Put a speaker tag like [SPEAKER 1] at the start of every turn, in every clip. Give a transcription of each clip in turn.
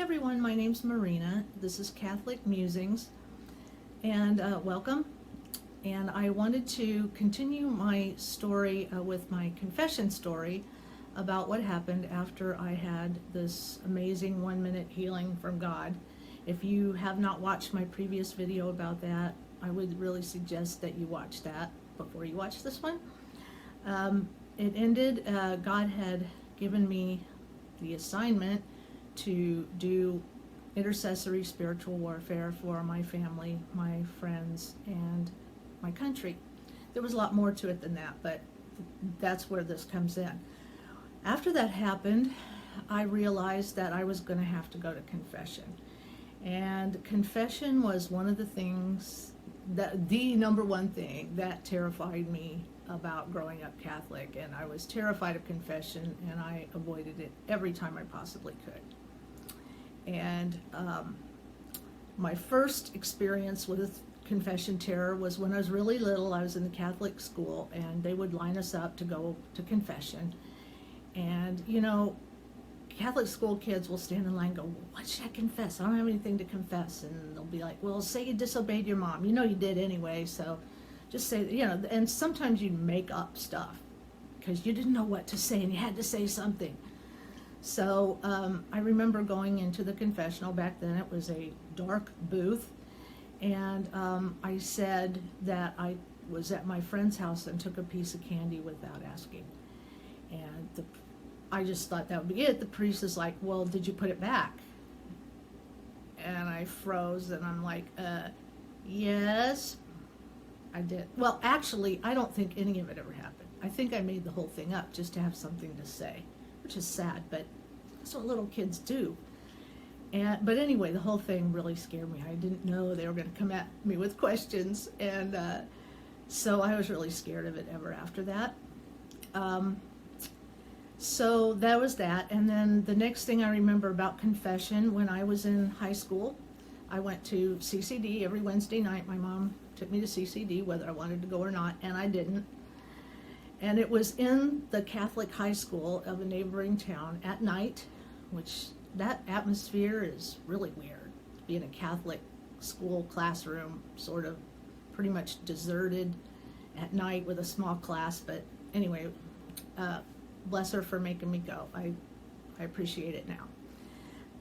[SPEAKER 1] everyone, my name's Marina. This is Catholic Musings, and welcome. And I wanted to continue my story with my confession story about what happened after I had this amazing 1-minute healing from God. If you have not watched my previous video about that, I would really suggest that you watch that before you watch this one. It ended, God had given me the assignment to do intercessory spiritual warfare for my family, my friends, and my country. There was a lot more to it than that, but that's where this comes in. After that happened, I realized that I was going to have to go to confession. And confession was one of the things, the number one thing that terrified me about growing up Catholic. And I was terrified of confession, and I avoided it every time I possibly could. And my first experience with confession terror was when I was really little. I was in the Catholic school, and they would line us up to go to confession. And, you know, Catholic school kids will stand in line and go, what should I confess? I don't have anything to confess. And they'll be like, well, say you disobeyed your mom. You know you did anyway, so just say, you know, and sometimes you'd make up stuff because you didn't know what to say and you had to say something. So I remember going into the confessional. Back then it was a dark booth, and I said that I was at my friend's house and took a piece of candy without asking. And I just thought that would be it. The priest is like, well, did you put it back? And I froze, and I'm like, yes, I did. Well, actually, I don't think any of it ever happened. I think I made the whole thing up just to have something to say, which is sad, but that's what little kids do. But anyway, the whole thing really scared me. I didn't know they were going to come at me with questions, and so I was really scared of it ever after that. So that was that. And then the next thing I remember about confession, when I was in high school, I went to CCD every Wednesday night. My mom took me to CCD whether I wanted to go or not, and I didn't. And it was in the Catholic high school of a neighboring town at night, which that atmosphere is really weird. To be in a Catholic school classroom, sort of pretty much deserted at night with a small class. But anyway, bless her for making me go. I appreciate it now.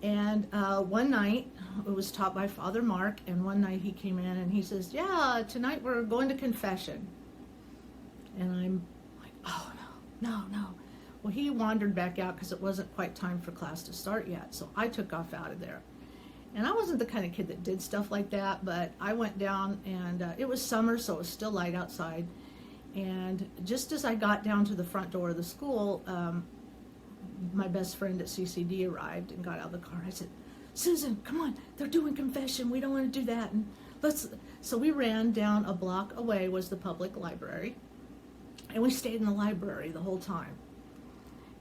[SPEAKER 1] And one night, it was taught by Father Mark, and one night he came in and he says, yeah, tonight we're going to confession. And I'm like, oh, no. Well, he wandered back out because it wasn't quite time for class to start yet, so I took off out of there. And I wasn't the kind of kid that did stuff like that, but I went down, and it was summer, so it was still light outside. And just as I got down to the front door of the school, my best friend at CCD arrived and got out of the car. I said, Susan, come on, they're doing confession. We don't want to do that. And so we ran down. A block away was the public library, and we stayed in the library the whole time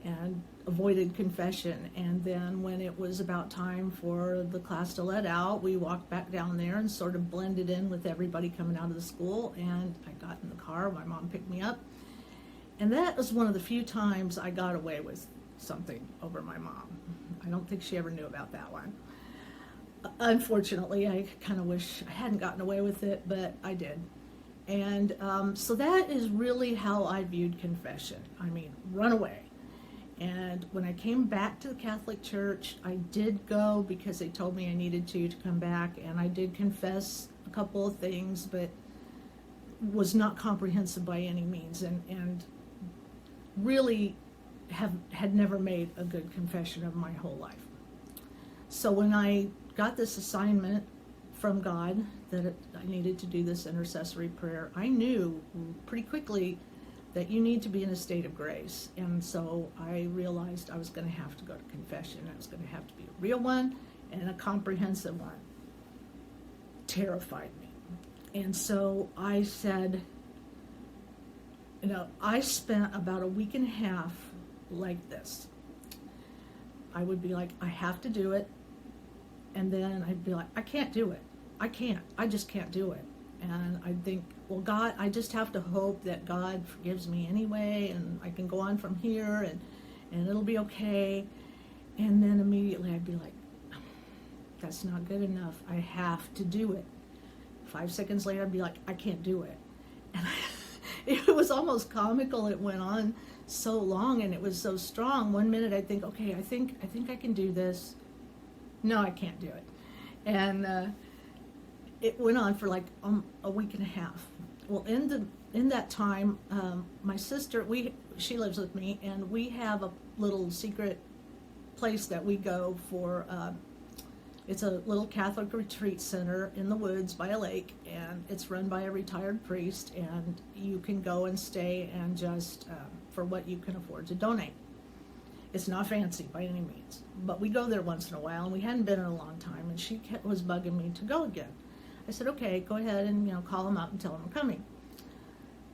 [SPEAKER 1] and avoided confession. And then when it was about time for the class to let out, we walked back down there and sort of blended in with everybody coming out of the school. And I got in the car. My mom picked me up. And that was one of the few times I got away with something over my mom. I don't think she ever knew about that one. Unfortunately, I kind of wish I hadn't gotten away with it, but I did. And so that is really how I viewed confession. I mean, run away. And when I came back to the Catholic Church, I did go because they told me I needed to come back, and I did confess a couple of things, but was not comprehensive by any means, and really had never made a good confession of my whole life. So when I got this assignment from God that I needed to do this intercessory prayer, I knew pretty quickly that you need to be in a state of grace. And so I realized I was going to have to go to confession. It was going to have to be a real one and a comprehensive one. Terrified me. And so I said, you know, I spent about a week and a half like this. I would be like, I have to do it. And then I'd be like, I can't do it. I just can't do it. And I'd think, well, God, I just have to hope that God forgives me anyway, and I can go on from here, and it'll be okay. And then immediately I'd be like, that's not good enough. I have to do it. 5 seconds later, I'd be like, I can't do it. And it was almost comical. It went on so long and it was so strong. 1 minute I'd think, okay, I think I can do this. No, I can't do it. And it went on for like a week and a half. Well, in that time, my sister, she lives with me, and we have a little secret place that we go for. It's a little Catholic retreat center in the woods by a lake, and it's run by a retired priest, and you can go and stay and just for what you can afford to donate. It's not fancy by any means, but we go there once in a while, and we hadn't been in a long time, and she was bugging me to go again. I said, okay, go ahead and call them up and tell them I'm coming.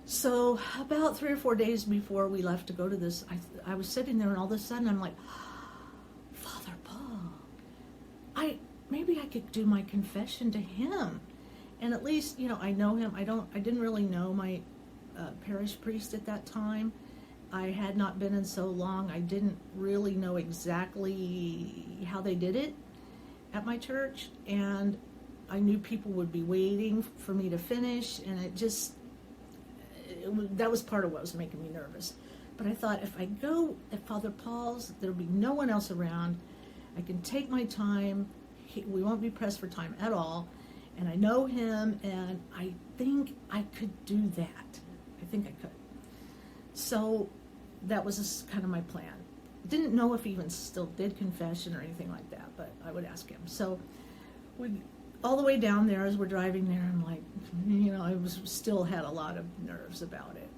[SPEAKER 1] So about 3 or 4 days before we left to go to this, I was sitting there, and all of a sudden I'm like, Father Paul, maybe I could do my confession to him, and at least I know him. I didn't really know my parish priest at that time. I had not been in so long. I didn't really know exactly how they did it at my church, and I knew people would be waiting for me to finish, and that was part of what was making me nervous. But I thought, if I go at Father Paul's, there'll be no one else around. I can take my time. We won't be pressed for time at all. And I know him, and I think I could do that. I think I could. So that was kind of my plan. Didn't know if he even still did confession or anything like that, but I would ask him. So all the way down there, as we're driving there, I'm like, I still had a lot of nerves about it,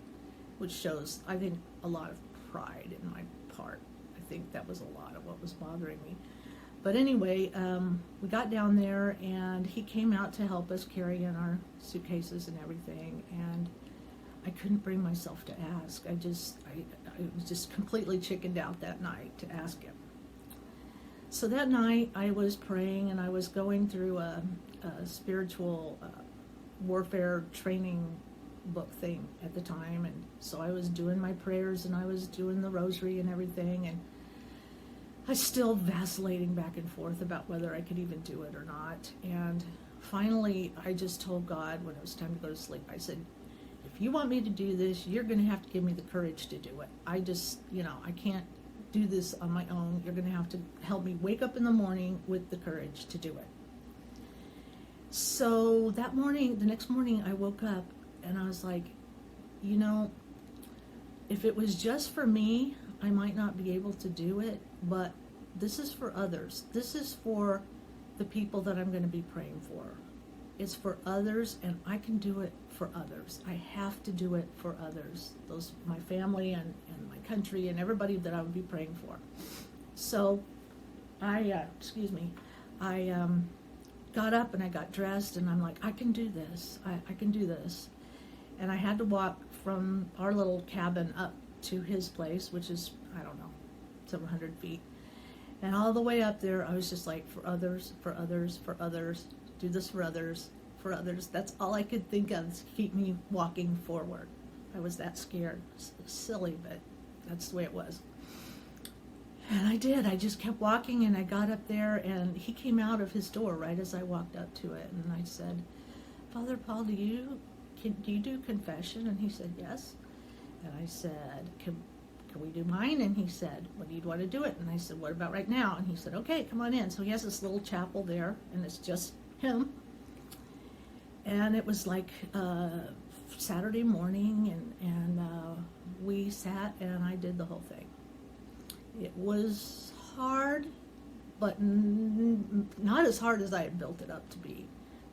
[SPEAKER 1] which shows, I think, a lot of pride in my part. I think that was a lot of what was bothering me. But anyway, we got down there, and he came out to help us carry in our suitcases and everything, and I couldn't bring myself to ask. I was just completely chickened out that night to ask him. So that night I was praying, and I was going through a spiritual warfare training book thing at the time, and so I was doing my prayers, and I was doing the rosary and everything, and I was still vacillating back and forth about whether I could even do it or not. And finally I just told God, when it was time to go to sleep, I said, if you want me to do this, you're going to have to give me the courage to do it. I just, I can't do this on my own. You're going to have to help me wake up in the morning with the courage to do it. So the next morning I woke up, and I was like, if it was just for me, I might not be able to do it, but this is for others. This is for the people that I'm going to be praying for. It's for others, and I can do it for others. I have to do it for others, my family and my country and everybody that I would be praying for. So I got up and I got dressed, and I'm like, I can do this. I can do this. And I had to walk from our little cabin up to his place, which is, I don't know, several hundred feet. And all the way up there, I was just like, for others, for others, for others, do this for others, for others. That's all I could think of to keep me walking forward. I was that scared. Silly, but that's the way it was. And I did. I just kept walking, and I got up there, and he came out of his door right as I walked up to it. And I said, Father Paul, do you do confession? And he said, yes. And I said, can we do mine? And he said, when do you want to do it? And I said, what about right now? And he said, okay, come on in. So he has this little chapel there, and it's just him. And it was like Saturday morning, and we sat, and I did the whole thing. It was hard, but not as hard as I had built it up to be.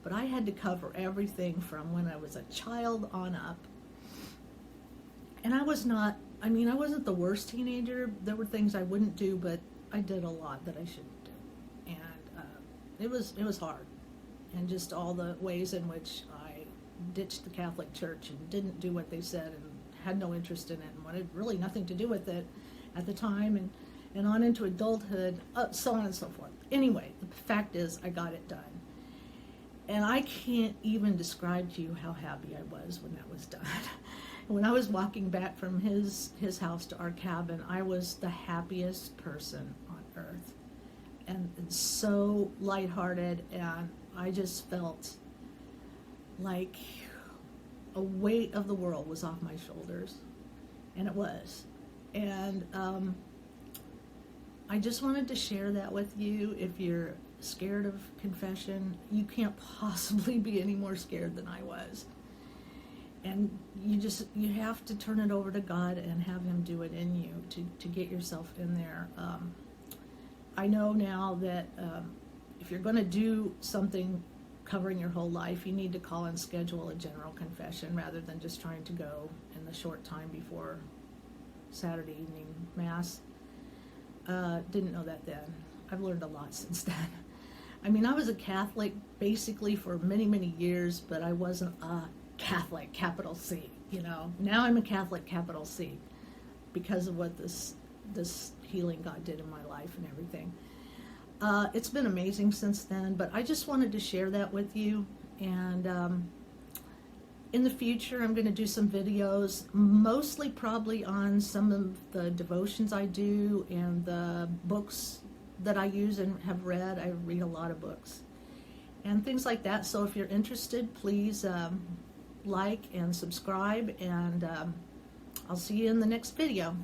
[SPEAKER 1] But I had to cover everything from when I was a child on up. And I wasn't the worst teenager. There were things I wouldn't do, but I did a lot that I shouldn't do. And it was hard. And just all the ways in which I ditched the Catholic Church and didn't do what they said and had no interest in it and wanted really nothing to do with it at the time, and on into adulthood, so on and so forth. Anyway, the fact is I got it done. And I can't even describe to you how happy I was when that was done. When I was walking back from his house to our cabin, I was the happiest person on earth. and so lighthearted, and I just felt like a weight of the world was off my shoulders, and it was. And I just wanted to share that with you. If you're scared of confession, you can't possibly be any more scared than I was. And you have to turn it over to God and have Him do it in you to get yourself in there. I know now that if you're going to do something covering your whole life, you need to call and schedule a general confession rather than just trying to go in the short time before Saturday evening Mass. Didn't know that then. I've learned a lot since then. I mean, I was a Catholic basically for many, many years, but I wasn't a Catholic, capital C, you know. Now I'm a Catholic, capital C, because of what this healing God did in my life and everything. It's been amazing since then, but I just wanted to share that with you. And in the future, I'm going to do some videos, mostly probably on some of the devotions I do and the books that I use and have read. I read a lot of books and things like that. So if you're interested, please like and subscribe, and I'll see you in the next video.